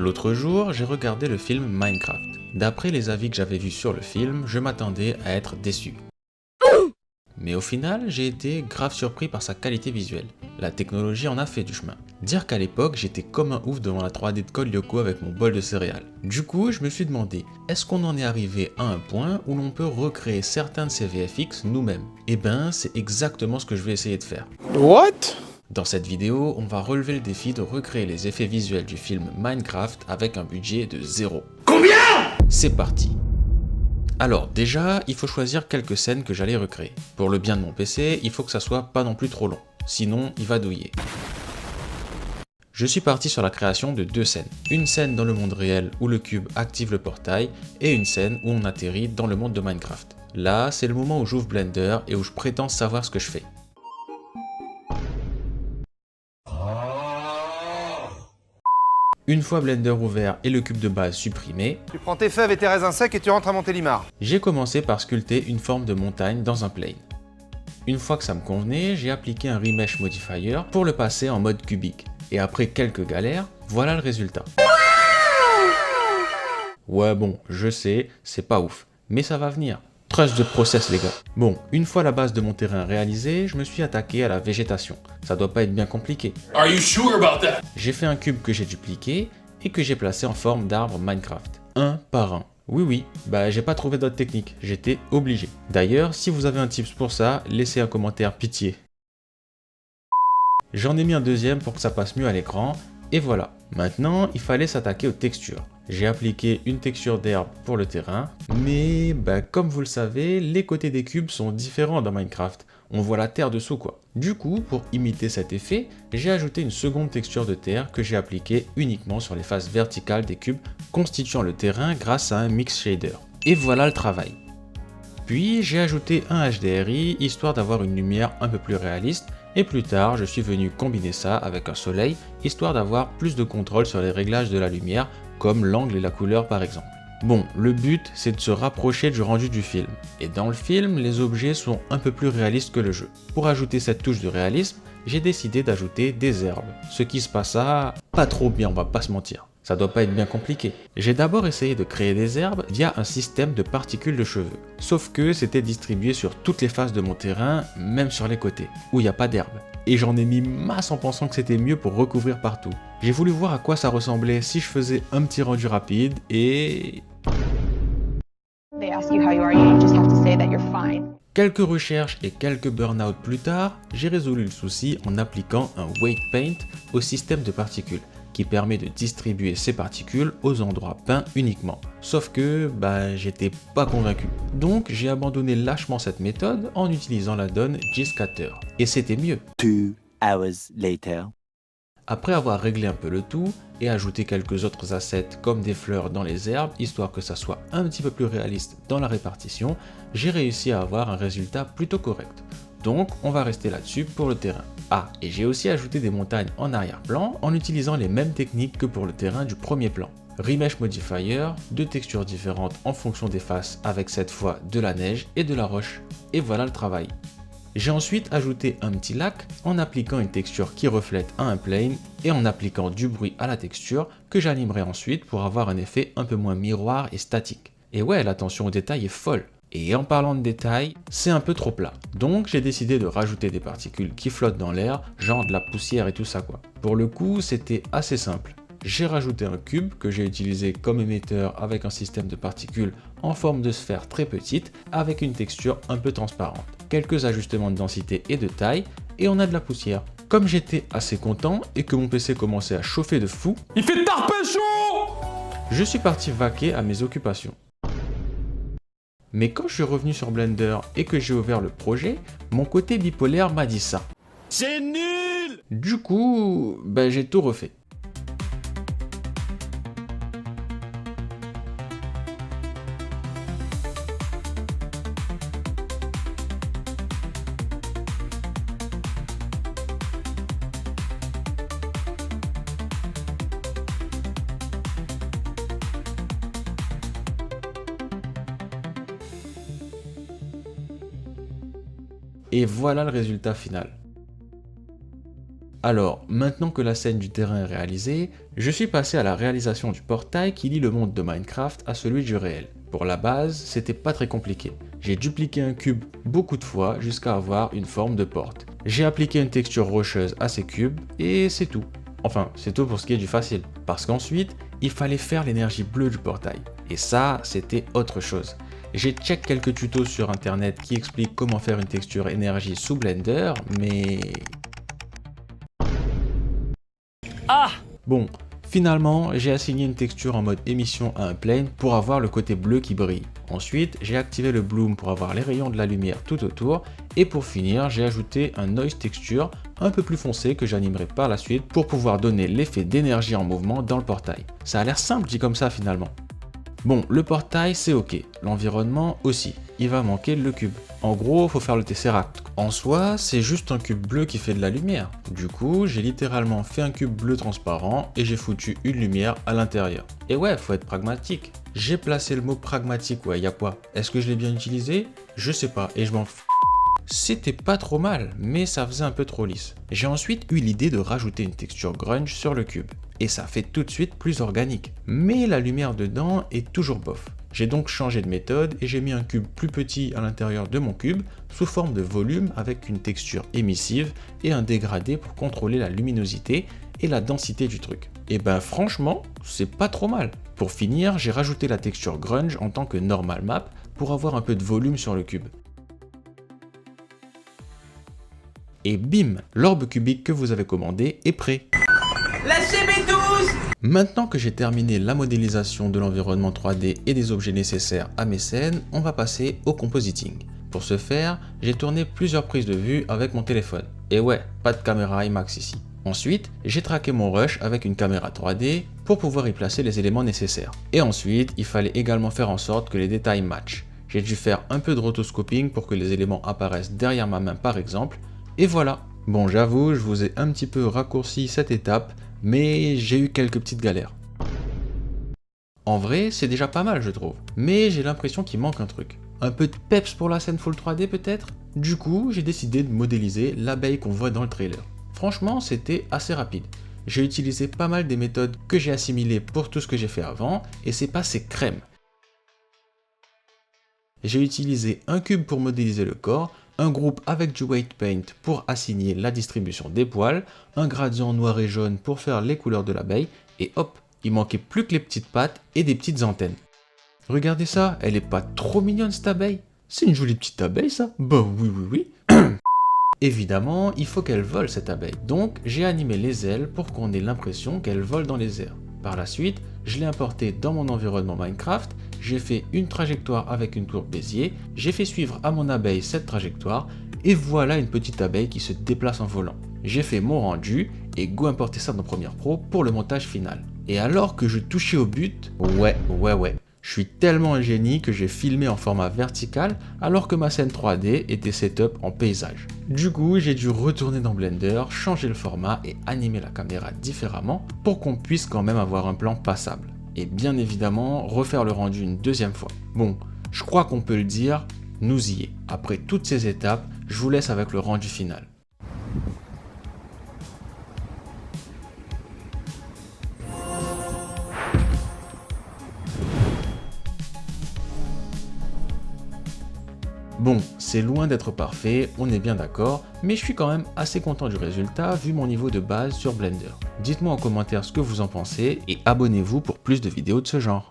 L'autre jour, j'ai regardé le film Minecraft. D'après les avis que j'avais vus sur le film, je m'attendais à être déçu. Mais au final, j'ai été grave surpris par sa qualité visuelle. La technologie en a fait du chemin. Dire qu'à l'époque, j'étais comme un ouf devant la 3D de Code Lyoko avec mon bol de céréales. Du coup, je me suis demandé, est-ce qu'on en est arrivé à un point où l'on peut recréer certains de ces VFX nous-mêmes? Eh ben, c'est exactement ce que je vais essayer de faire. What? Dans cette vidéo, on va relever le défi de recréer les effets visuels du film Minecraft avec un budget de 0. Combien? C'est parti! Alors déjà, il faut choisir quelques scènes que j'allais recréer. Pour le bien de mon PC, il faut que ça soit pas non plus trop long, sinon il va douiller. Je suis parti sur la création de deux scènes. Une scène dans le monde réel où le cube active le portail et une scène où on atterrit dans le monde de Minecraft. Là, c'est le moment où j'ouvre Blender et où je prétends savoir ce que je fais. Une fois Blender ouvert et le cube de base supprimé, Tu prends tes fèves et tes raisins secs et tu rentres à Montélimar. j'ai commencé par sculpter une forme de montagne dans un plane. Une fois que ça me convenait, j'ai appliqué un Remesh Modifier pour le passer en mode cubique. Et après quelques galères, voilà le résultat. Ouais bon, je sais, c'est pas ouf, mais ça va venir. Trust de process les gars. Bon, une fois la base de mon terrain réalisée, je me suis attaqué à la végétation. Ça doit pas être bien compliqué. Are you sure about that? J'ai fait un cube que j'ai dupliqué et que j'ai placé en forme d'arbre Minecraft. Un par un. Oui, bah j'ai pas trouvé d'autre technique, j'étais obligé. D'ailleurs, si vous avez un tips pour ça, laissez un commentaire pitié. J'en ai mis un deuxième pour que ça passe mieux à l'écran, et voilà. Maintenant, il fallait s'attaquer aux textures. J'ai appliqué une texture d'herbe pour le terrain, mais comme vous le savez, les côtés des cubes sont différents dans Minecraft. On voit la terre dessous quoi. Du coup, pour imiter cet effet, j'ai ajouté une seconde texture de terre que j'ai appliquée uniquement sur les faces verticales des cubes constituant le terrain grâce à un mix shader. Et voilà le travail. Puis j'ai ajouté un HDRI histoire d'avoir une lumière un peu plus réaliste et plus tard je suis venu combiner ça avec un soleil histoire d'avoir plus de contrôle sur les réglages de la lumière comme l'angle et la couleur par exemple. Bon, le but c'est de se rapprocher du rendu du film et dans le film les objets sont un peu plus réalistes que le jeu. Pour ajouter cette touche de réalisme, j'ai décidé d'ajouter des herbes, ce qui se passa pas trop bien on va pas se mentir. Ça doit pas être bien compliqué. J'ai d'abord essayé de créer des herbes via un système de particules de cheveux. Sauf que c'était distribué sur toutes les faces de mon terrain, même sur les côtés, où il n'y a pas d'herbe. Et j'en ai mis masse en pensant que c'était mieux pour recouvrir partout. J'ai voulu voir à quoi ça ressemblait si je faisais un petit rendu rapide et... Quelques recherches et quelques burn-out plus tard, j'ai résolu le souci en appliquant un weight paint au système de particules, qui permet de distribuer ces particules aux endroits peints uniquement. Sauf que, j'étais pas convaincu. Donc j'ai abandonné lâchement cette méthode en utilisant la donne G-Scatter. Et c'était mieux. 2 hours later. Après avoir réglé un peu le tout et ajouté quelques autres assets comme des fleurs dans les herbes, histoire que ça soit un petit peu plus réaliste dans la répartition, j'ai réussi à avoir un résultat plutôt correct. Donc on va rester là-dessus pour le terrain. Ah, et j'ai aussi ajouté des montagnes en arrière-plan en utilisant les mêmes techniques que pour le terrain du premier plan. Remesh Modifier, deux textures différentes en fonction des faces avec cette fois de la neige et de la roche. Et voilà le travail. J'ai ensuite ajouté un petit lac en appliquant une texture qui reflète à un plane et en appliquant du bruit à la texture que j'animerai ensuite pour avoir un effet un peu moins miroir et statique. Et ouais, l'attention au détail est folle. Et en parlant de détails, c'est un peu trop plat. Donc j'ai décidé de rajouter des particules qui flottent dans l'air, genre de la poussière et tout ça quoi. Pour le coup, c'était assez simple. J'ai rajouté un cube que j'ai utilisé comme émetteur avec un système de particules en forme de sphère très petite avec une texture un peu transparente. Quelques ajustements de densité et de taille et on a de la poussière. Comme j'étais assez content et que mon PC commençait à chauffer de fou, Il fait tarpé chaud! je suis parti vaquer à mes occupations. Mais quand je suis revenu sur Blender et que j'ai ouvert le projet, mon côté bipolaire m'a dit ça. C'est nul! Du coup, j'ai tout refait. Et voilà le résultat final. Alors, maintenant que la scène du terrain est réalisée, je suis passé à la réalisation du portail qui lie le monde de Minecraft à celui du réel. Pour la base, c'était pas très compliqué. J'ai dupliqué un cube beaucoup de fois jusqu'à avoir une forme de porte. J'ai appliqué une texture rocheuse à ces cubes et c'est tout. Enfin, c'est tout pour ce qui est du facile. Parce qu'ensuite, il fallait faire l'énergie bleue du portail. Et ça, c'était autre chose. J'ai check quelques tutos sur internet qui expliquent comment faire une texture énergie sous Blender, mais... Bon, finalement, j'ai assigné une texture en mode émission à un plane pour avoir le côté bleu qui brille. Ensuite, j'ai activé le bloom pour avoir les rayons de la lumière tout autour. Et pour finir, j'ai ajouté un noise texture un peu plus foncé que j'animerai par la suite pour pouvoir donner l'effet d'énergie en mouvement dans le portail. Ça a l'air simple dit comme ça finalement. Bon, le portail c'est ok, l'environnement aussi, il va manquer le cube. En gros, faut faire le Tesseract. En soi, c'est juste un cube bleu qui fait de la lumière. Du coup, j'ai littéralement fait un cube bleu transparent et j'ai foutu une lumière à l'intérieur. Et ouais, faut être pragmatique. J'ai placé le mot pragmatique, ouais, y'a quoi? Est-ce que je l'ai bien utilisé? Je sais pas, et je m'en fous. C'était pas trop mal, mais ça faisait un peu trop lisse. J'ai ensuite eu l'idée de rajouter une texture grunge sur le cube. Et ça fait tout de suite plus organique. Mais la lumière dedans est toujours bof. J'ai donc changé de méthode et j'ai mis un cube plus petit à l'intérieur de mon cube sous forme de volume avec une texture émissive et un dégradé pour contrôler la luminosité et la densité du truc. Et ben franchement, c'est pas trop mal. Pour finir, j'ai rajouté la texture grunge en tant que normal map pour avoir un peu de volume sur le cube. Et bim, l'orbe cubique que vous avez commandé est prêt. Lâchez mes douze! Maintenant que j'ai terminé la modélisation de l'environnement 3D et des objets nécessaires à mes scènes, on va passer au compositing. Pour ce faire, j'ai tourné plusieurs prises de vue avec mon téléphone. Et ouais, pas de caméra IMAX ici. Ensuite, j'ai traqué mon rush avec une caméra 3D pour pouvoir y placer les éléments nécessaires. Et ensuite, il fallait également faire en sorte que les détails matchent. J'ai dû faire un peu de rotoscoping pour que les éléments apparaissent derrière ma main par exemple. Et voilà. Bon, j'avoue, je vous ai un petit peu raccourci cette étape, mais j'ai eu quelques petites galères. En vrai, c'est déjà pas mal je trouve, mais j'ai l'impression qu'il manque un truc. Un peu de peps pour la scène full 3D peut-être? Du coup, j'ai décidé de modéliser l'abeille qu'on voit dans le trailer. Franchement, c'était assez rapide. J'ai utilisé pas mal des méthodes que j'ai assimilées pour tout ce que j'ai fait avant, et c'est passé crème. J'ai utilisé un cube pour modéliser le corps, un groupe avec du weight paint pour assigner la distribution des poils, un gradient noir et jaune pour faire les couleurs de l'abeille, et hop, il manquait plus que les petites pattes et des petites antennes. Regardez ça, elle est pas trop mignonne cette abeille? C'est une jolie petite abeille ça? Bah oui. Évidemment, il faut qu'elle vole cette abeille, donc j'ai animé les ailes pour qu'on ait l'impression qu'elle vole dans les airs. Par la suite, je l'ai importé dans mon environnement Minecraft, j'ai fait une trajectoire avec une courbe Bézier, j'ai fait suivre à mon abeille cette trajectoire, et voilà une petite abeille qui se déplace en volant. J'ai fait mon rendu, et go importer ça dans Premiere Pro pour le montage final. Et alors que je touchais au but, ouais, je suis tellement un génie que j'ai filmé en format vertical alors que ma scène 3D était setup en paysage. Du coup, j'ai dû retourner dans Blender, changer le format et animer la caméra différemment pour qu'on puisse quand même avoir un plan passable. Et bien évidemment, refaire le rendu une deuxième fois. Bon, je crois qu'on peut le dire, nous y est. Après toutes ces étapes, je vous laisse avec le rendu final. Bon, c'est loin d'être parfait, on est bien d'accord, mais je suis quand même assez content du résultat vu mon niveau de base sur Blender. Dites-moi en commentaire ce que vous en pensez et abonnez-vous pour plus de vidéos de ce genre.